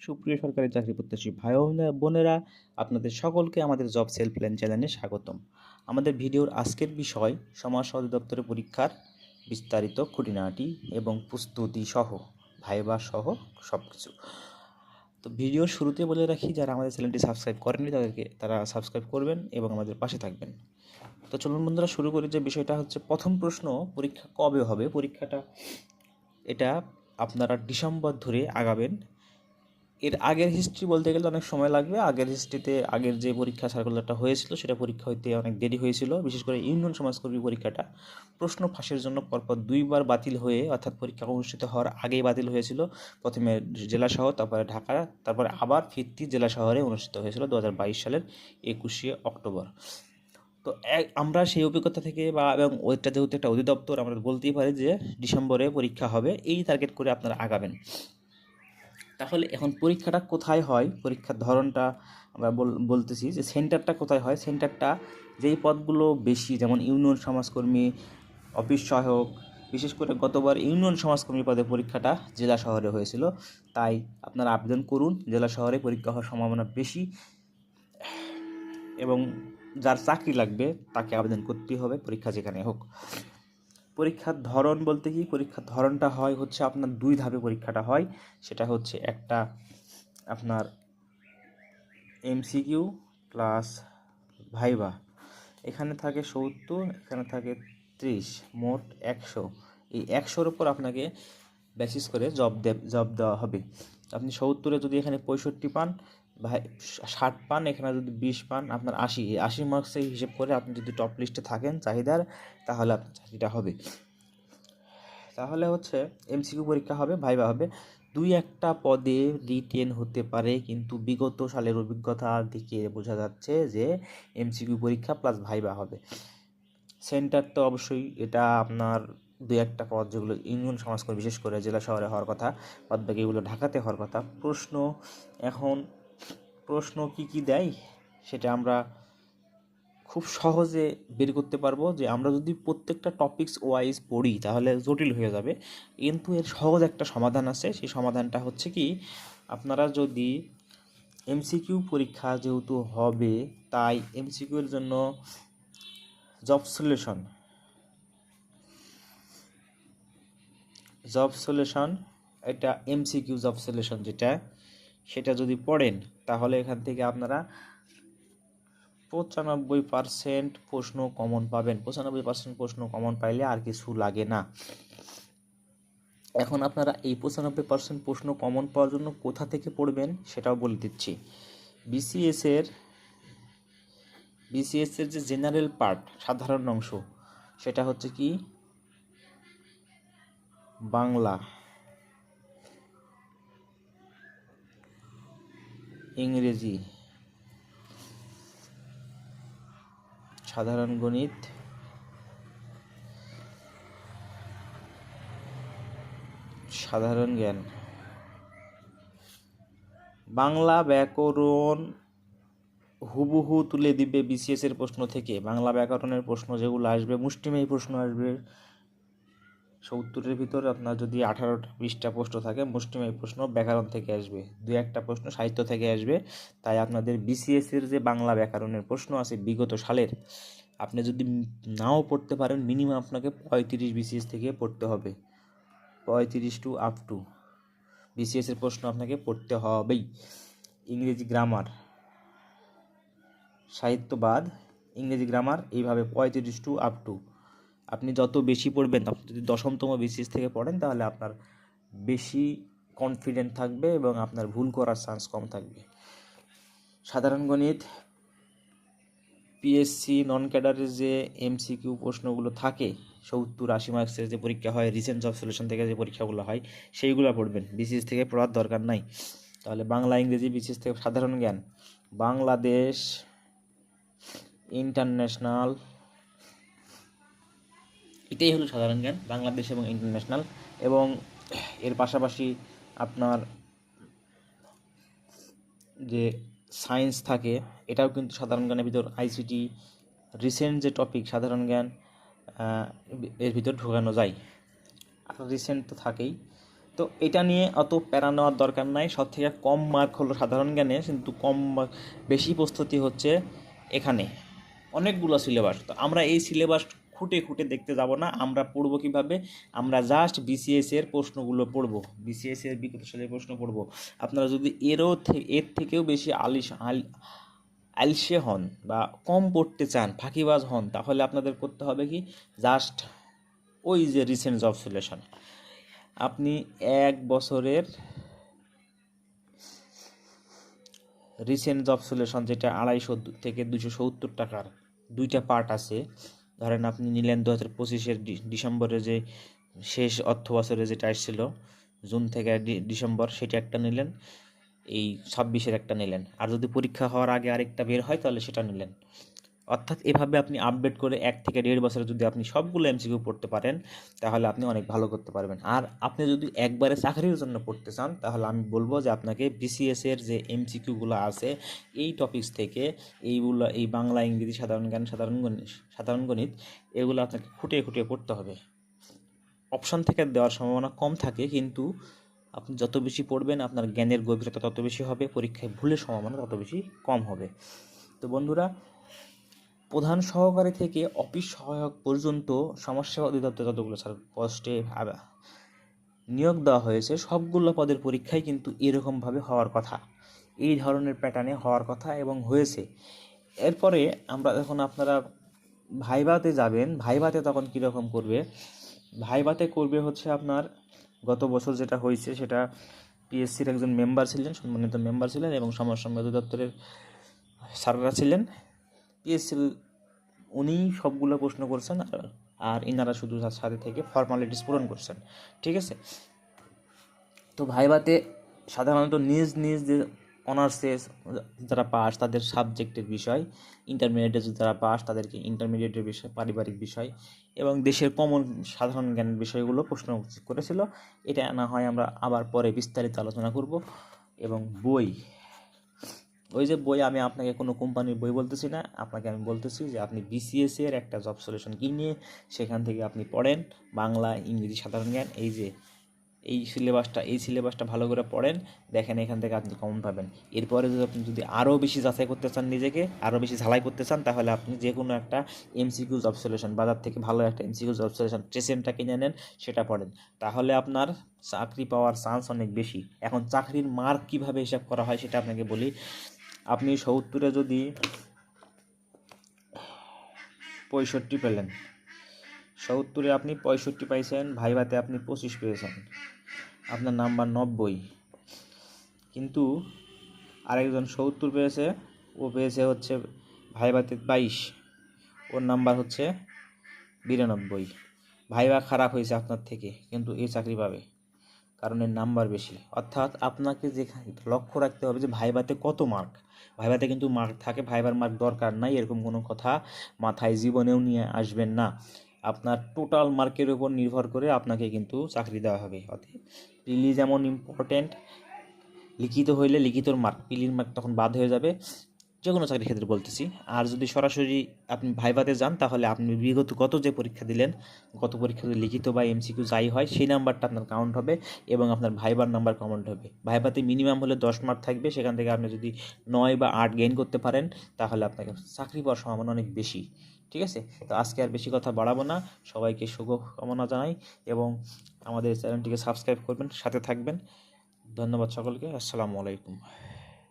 সুপ্রিয় সরকারি চাকরি প্রত্যাশী ভাই ও বোনেরা, আপনাদের সকলকে আমাদের জব সেল প্ল্যান চ্যানেলে স্বাগতম। আমাদের ভিডিওর আজকের বিষয় সমাজ অধিদপ্তরের পরীক্ষার বিস্তারিত খুঁটিনাটি এবং প্রস্তুতি সহ ভাইবা সহ সব কিছু। তো ভিডিওর শুরুতে বলে রাখি, যারা আমাদের চ্যানেলটি সাবস্ক্রাইব করেননি তারা সাবস্ক্রাইব করবেন এবং আমাদের পাশে থাকবেন। তো চলুন বন্ধুরা, শুরু করি। যে বিষয়টা হচ্ছে, প্রথম প্রশ্ন, পরীক্ষা কবে হবে? পরীক্ষাটা এটা আপনারা ডিসেম্বর ধরে আগাবেন। এর আগের হিস্ট্রি বলতে গেলে অনেক সময় লাগবে। আগের হিস্ট্রিতে আগের যে পরীক্ষা সার্কুলারটা হয়েছিল সেটা পরীক্ষা হইতে অনেক দেরি হয়েছিল। বিশেষ করে ইউনিয়ন সমাজকর্মী পরীক্ষাটা প্রশ্ন ফাঁসের জন্য পরপর দুইবার বাতিল হয়ে, অর্থাৎ পরীক্ষা অনুষ্ঠিত হওয়ার আগেই বাতিল হয়েছিল। প্রথমে জেলা শহর, তারপরে ঢাকা, তারপরে আবার ফিরতি জেলা শহরে অনুষ্ঠিত হয়েছিল 2022 সালের 21শে অক্টোবর। তো আমরা সেই অভিজ্ঞতা থেকে এবং ওইটা যেহেতু একটা অধিদপ্তর, আমরা বলতেই পারি যে ডিসেম্বরে পরীক্ষা হবে, এই টার্গেট করে আপনারা আগাবেন। তাহলে এখন পরীক্ষাটা কোথায় হয়, পরীক্ষার ধরনটা আমরা বলতেছি যে সেন্টারটা কোথায় হয়। সেন্টারটা যেই পদগুলো বেশি, যেমন ইউনিয়ন সমাজকর্মী, অফিস সহায়ক, বিশেষ করে গতবার ইউনিয়ন সমাজকর্মী পদে পরীক্ষাটা জেলা শহরে হয়েছিল, তাই আপনারা আবেদন করুন। জেলা শহরে পরীক্ষা হওয়ার সম্ভাবনা বেশি এবং যার চাকরি লাগবে তাকে আবেদন করতেই হবে, পরীক্ষা যেখানে হোক। পরীক্ষার ধরন বলতে কি, পরীক্ষার ধরনটা হয় হচ্ছে আপনার দুই ধাপে পরীক্ষাটা হয়। সেটা হচ্ছে একটা আপনার এমসিকিউ প্লাস ভাইবা। এখানে থাকে 70, এখানে থাকে 30, মোট 100। এই 100-র উপর আপনাকে বেসিস করে জব দেওয়া হবে। আপনি 70-এ যদি এখানে 65 পান, 60 পান, এখানে যদি 20 পান, আপনার 80 মার্কসে হিসেব করে আপনি যদি টপ লিস্টে থাকেন চাহিদার, তাহলে আপনার চাকরিটা হবে। তাহলে হচ্ছে এমসিকিউ পরীক্ষা হবে, ভাইবা হবে। দুই একটা পদে রিটেন হতে পারে, কিন্তু বিগত সালের অভিজ্ঞতা থেকে বোঝা যাচ্ছে যে এমসিকিউ পরীক্ষা প্লাস ভাইবা হবে। সেন্টার তো অবশ্যই এটা আপনার দুই একটা পদ যেগুলো ইউনিয়ন সমাজকর্মী, বিশেষ করে জেলা শহরে হওয়ার কথা, বাদ বাকি এগুলো ঢাকাতে হওয়ার কথা। প্রশ্ন কি দেয় সেটা আমরা খুব সহজে বের করতে পারবো। যে আমরা যদি প্রত্যেকটা টপিকস ওয়াইজ পড়ি তাহলে জটিল হয়ে যাবে, কিন্তু এর সহজ একটা সমাধান আছে। সেই সমাধানটা হচ্ছে কি, আপনারা যদি এমসিকিউ পরীক্ষা যেহেতু হবে, তাই এমসিকিউ এর জন্য জব সলিউশন এটা এমসিকিউ জব সলিউশন সেটা যদি পড়েন, তাহলে এখান থেকে আপনারা 95% প্রশ্ন কমন পাবেন। 95% প্রশ্ন কমন পাইলে আর কিছু লাগে না। এখন আপনারা এই 95% প্রশ্ন কমন পাওয়ার জন্য কোথা থেকে পড়বেন সেটাও বলে দিচ্ছি। বিসিএস এর যে জেনারেল পার্ট, সাধারণ অংশ, সেটা হচ্ছে কি বাংলা, ইংরেজি, সাধারণ গণিত, সাধারণ জ্ঞান, বাংলা ব্যাকরণ হুবহু তুলে দিবে বিসিএস এর প্রশ্ন থেকে। বাংলা ব্যাকরণের প্রশ্ন যেগুলো আসবে, মুষ্টিমেয় প্রশ্ন আসবে। 70-এর ভিতরে আপনার যদি 18-20টা প্রশ্ন থাকে, মুষ্টিমেয় প্রশ্ন ব্যাকরণ থেকে আসবে, দুই একটা প্রশ্ন সাহিত্য থেকে আসবে। তাই আপনাদের বিসিএস এর যে বাংলা ব্যাকরণের প্রশ্ন আছে বিগত সালের, আপনি যদি নাও পড়তে পারেন, মিনিমাম আপনাকে 35 বিসিএস থেকে পড়তে হবে। 35 টু আপ টু বিসিএস এর প্রশ্ন আপনাকে পড়তে হবেই। ইংরেজি গ্রামার, সাহিত্যবাদ, ইংরেজি গ্রামার, এইভাবে 35 টু আপ টু। আপনি যত বেশি পড়বেন, আপনি যদি 10তম বিসিএস থেকে পড়েন, তাহলে আপনার বেশি কনফিডেন্ট থাকবে এবং আপনার ভুল করার চান্স কম থাকবে। সাধারণ গণিত, পিএসসি নন ক্যাডারের যে এমসিকিউ প্রশ্নগুলো থাকে, 70-80 মার্কসের যে পরীক্ষা হয়, রিসেন্ট জব সলিউশন থেকে যে পরীক্ষাগুলো হয়, সেইগুলো পড়বেন। বিসিএস থেকে পড়ার দরকার নাই। তাহলে বাংলা, ইংরেজি, বিসিএস থেকে সাধারণ জ্ঞান, বাংলাদেশ, ইন্টারন্যাশনাল, এটাই হলো সাধারণ জ্ঞান, বাংলাদেশ এবং ইন্টারন্যাশনাল। এবং এর পাশাপাশি আপনার যে সায়েন্স থাকে, এটাও কিন্তু সাধারণ জ্ঞানের ভিতর, আইসিটি, রিসেন্ট যে টপিক সাধারণ জ্ঞান, এর ভিতর ঢোকানো যায়। আর রিসেন্ট তো থাকেই। তো এটা নিয়ে অত প্যারা নেওয়ার দরকার নাই। সব থেকে কম মার্ক হলো সাধারণ জ্ঞানে, কিন্তু বেশি প্রস্তুতি হচ্ছে এখানে। অনেকগুলো সিলেবাস, তো আমরা এই সিলেবাস খুঁটে খুঁটে দেখতে যাব না। আমরা পড়বো কীভাবে? আমরা জাস্ট বিসিএস এর প্রশ্নগুলো পড়বো, বিসিএস এর বিগত সালের প্রশ্ন পড়বো। আপনারা যদি এর থেকেও বেশি আলসে হন বা কম পড়তে চান, ফাঁকিবাজ হন, তাহলে আপনাদের করতে হবে কি, জাস্ট ওই যে রিসেন্ট জব সলিউশন, আপনি 1 বছরের রিসেন্ট জব সলিউশন, যেটা 250 থেকে 270 টাকার 2টা পার্ট আছে। ধরেন আপনি নিলেন 2025-এর ডিসেম্বরে, যে শেষ অর্থ বছরে যেটা আসছিল জুন থেকে ডিসেম্বর, সেটা একটা নিলেন, এই 26-এর একটা নিলেন, আর যদি পরীক্ষা হওয়ার আগে আরেকটা বের হয় তাহলে সেটা নিলেন। অর্থাৎ এভাবে আপনি আপডেট করে 1 থেকে 1.5 বছরে যদি আপনি সবগুলো এমসিকিউ পড়তে পারেন, তাহলে আপনি অনেক ভালো করতে পারবেন। আর আপনি যদি একবারে চাকরির জন্য পড়তে চান, তাহলে আমি বলবো যে আপনাকে বিসিএস এর যে এমসিকিউগুলো আছে এই টপিকস থেকে, এইগুলো, এই বাংলা, ইংরেজি, সাধারণ জ্ঞান, সাধারণ গণিত, এগুলো আপনাকে খুঁটিয়ে খুঁটিয়ে পড়তে হবে। অপশন থেকে দেওয়ার সম্ভাবনা কম থাকে, কিন্তু আপনি যত বেশি পড়বেন আপনার জ্ঞানের গভীরতা তত বেশি হবে, পরীক্ষায় ভুলের সম্ভাবনা তত বেশি কম হবে। তো বন্ধুরা, প্রধান সহকারী থেকে অফিস সহায়ক পর্যন্ত সমাজসেবা অধিদপ্তরে যতগুলো পোস্টে নিয়োগ দেওয়া হয়েছে, সবগুলো পদের পরীক্ষাই কিন্তু এরকমভাবে হওয়ার কথা, এই ধরনের প্যাটার্নে হওয়ার কথা এবং হয়েছে। এরপরে আমরা যখন আপনারা ভাইভাতে যাবেন, ভাইভাতে তখন কীরকম করবে? ভাইভাতে করবে হচ্ছে আপনার গত বছর যেটা হয়েছে, সেটা পিএসসির একজন মেম্বার ছিলেন, সম্মানিত মেম্বার ছিলেন, এবং সমাজসেবা অধিদপ্তরের স্যাররা ছিলেন। পিএসসির উনি সবগুলো প্রশ্ন করছেন, আর ইনারা শুধু সাথে থেকে ফর্মালিটিস পূরণ করছেন, ঠিক আছে? তো ভাইভাতে সাধারণত নিজ নিজ যে অনার্সে যারা পাস তাদের সাবজেক্টের বিষয়, ইন্টারমিডিয়েটে যারা পাস তাদেরকে ইন্টারমিডিয়েটের বিষয়, পারিবারিক বিষয় এবং দেশের কমন সাধারণ জ্ঞানের বিষয়গুলো প্রশ্ন করেছিল। এটা না হয় আমরা আবার পরে বিস্তারিত আলোচনা করব। এবং বই, ওই যে বই, আমি আপনাকে কোনো কোম্পানির বই বলতেছি না, আপনাকে আমি বলতেছি যে আপনি বিসিএস এর একটা জব সলিউশন কিনে সেখান থেকে আপনি পড়েন, বাংলা, ইংরেজি, সাধারণ জ্ঞান, এই সিলেবাসটা ভালো করে পড়েন, দেখেন এখান থেকে আপনি কমন পাবেন। এরপরে যদি আরও বেশি যাচাই করতে চান, নিজেকে আরও বেশি ঝালাই করতে চান, তাহলে আপনি যে কোনো একটা এমসিকিউ জব সলিউশন, বাজার থেকে ভালো একটা এমসিকিউ জব সলিউশন ট্রেসেনটা কিনে নেন, সেটা পড়েন, তাহলে আপনার চাকরি পাওয়ার চান্স অনেক বেশি। এখন চাকরির মার্ক কীভাবে হিসাব করা হয় সেটা আপনাকে বলি। আপনি 70-এ যদি 65 পেলেন, 70-এ আপনি 65 পাইছেন, ভাইভাতে আপনি 25 পেয়েছেন, আপনার নাম্বার 90। কিন্তু আরেকজন 70 পেয়েছে, ও পেয়েছে হচ্ছে ভাইভাতে 22, ওর নাম্বার হচ্ছে 92। ভাইভা খারাপ হয়েছে আপনার থেকে, কিন্তু এই চাকরি পাবে, কারণ এর নাম্বার বেশি। অর্থাৎ আপনাকে যেখানে লক্ষ্য রাখতে হবে যে ভাইভাতে কত মার্ক। ভাইভাতে কিন্তু মার্ক থাকে, ভাইবার মার্ক দরকার নাই, এরকম কোনো কথা মাথায় জীবনেও নিয়ে আসবেন না। আপনার টোটাল মার্কের উপর নির্ভর করে আপনাকে কিন্তু চাকরি দেওয়া হবে। অতএব প্রিলি যেমন ইম্পর্টেন্ট, লিখিত হইলে লিখিতর মার্ক, প্রিলির মার্ক তখন বাদ হয়ে যাবে, যে কোনো চাকরির ক্ষেত্রে বলতেছি। আর যদি সরাসরি আপনি ভাইভাতে যান, তাহলে আপনি গত যে পরীক্ষা দিলেন, গত পরীক্ষাতে লিখিত বা এমসিকিউ যাই হয়, সেই নাম্বারটা আপনার কাউন্ট হবে এবং আপনার ভাইবার নাম্বার কাউন্ট হবে। ভাইভাতে মিনিমাম হলে 10 মার্ক থাকবে, সেখান থেকে আপনি যদি 9 বা 8 গেইন করতে পারেন, তাহলে আপনাকে চাকরি পাওয়ার সম্ভাবনা অনেক বেশি, ঠিক আছে? তো আজকে আর বেশি কথা বাড়াবো না, সবাইকে শুভ কামনা জানাই এবং আমাদের চ্যানেলটিকে সাবস্ক্রাইব করবেন, সাথে থাকবেন। ধন্যবাদ সকলকে, আসসালামু আলাইকুম।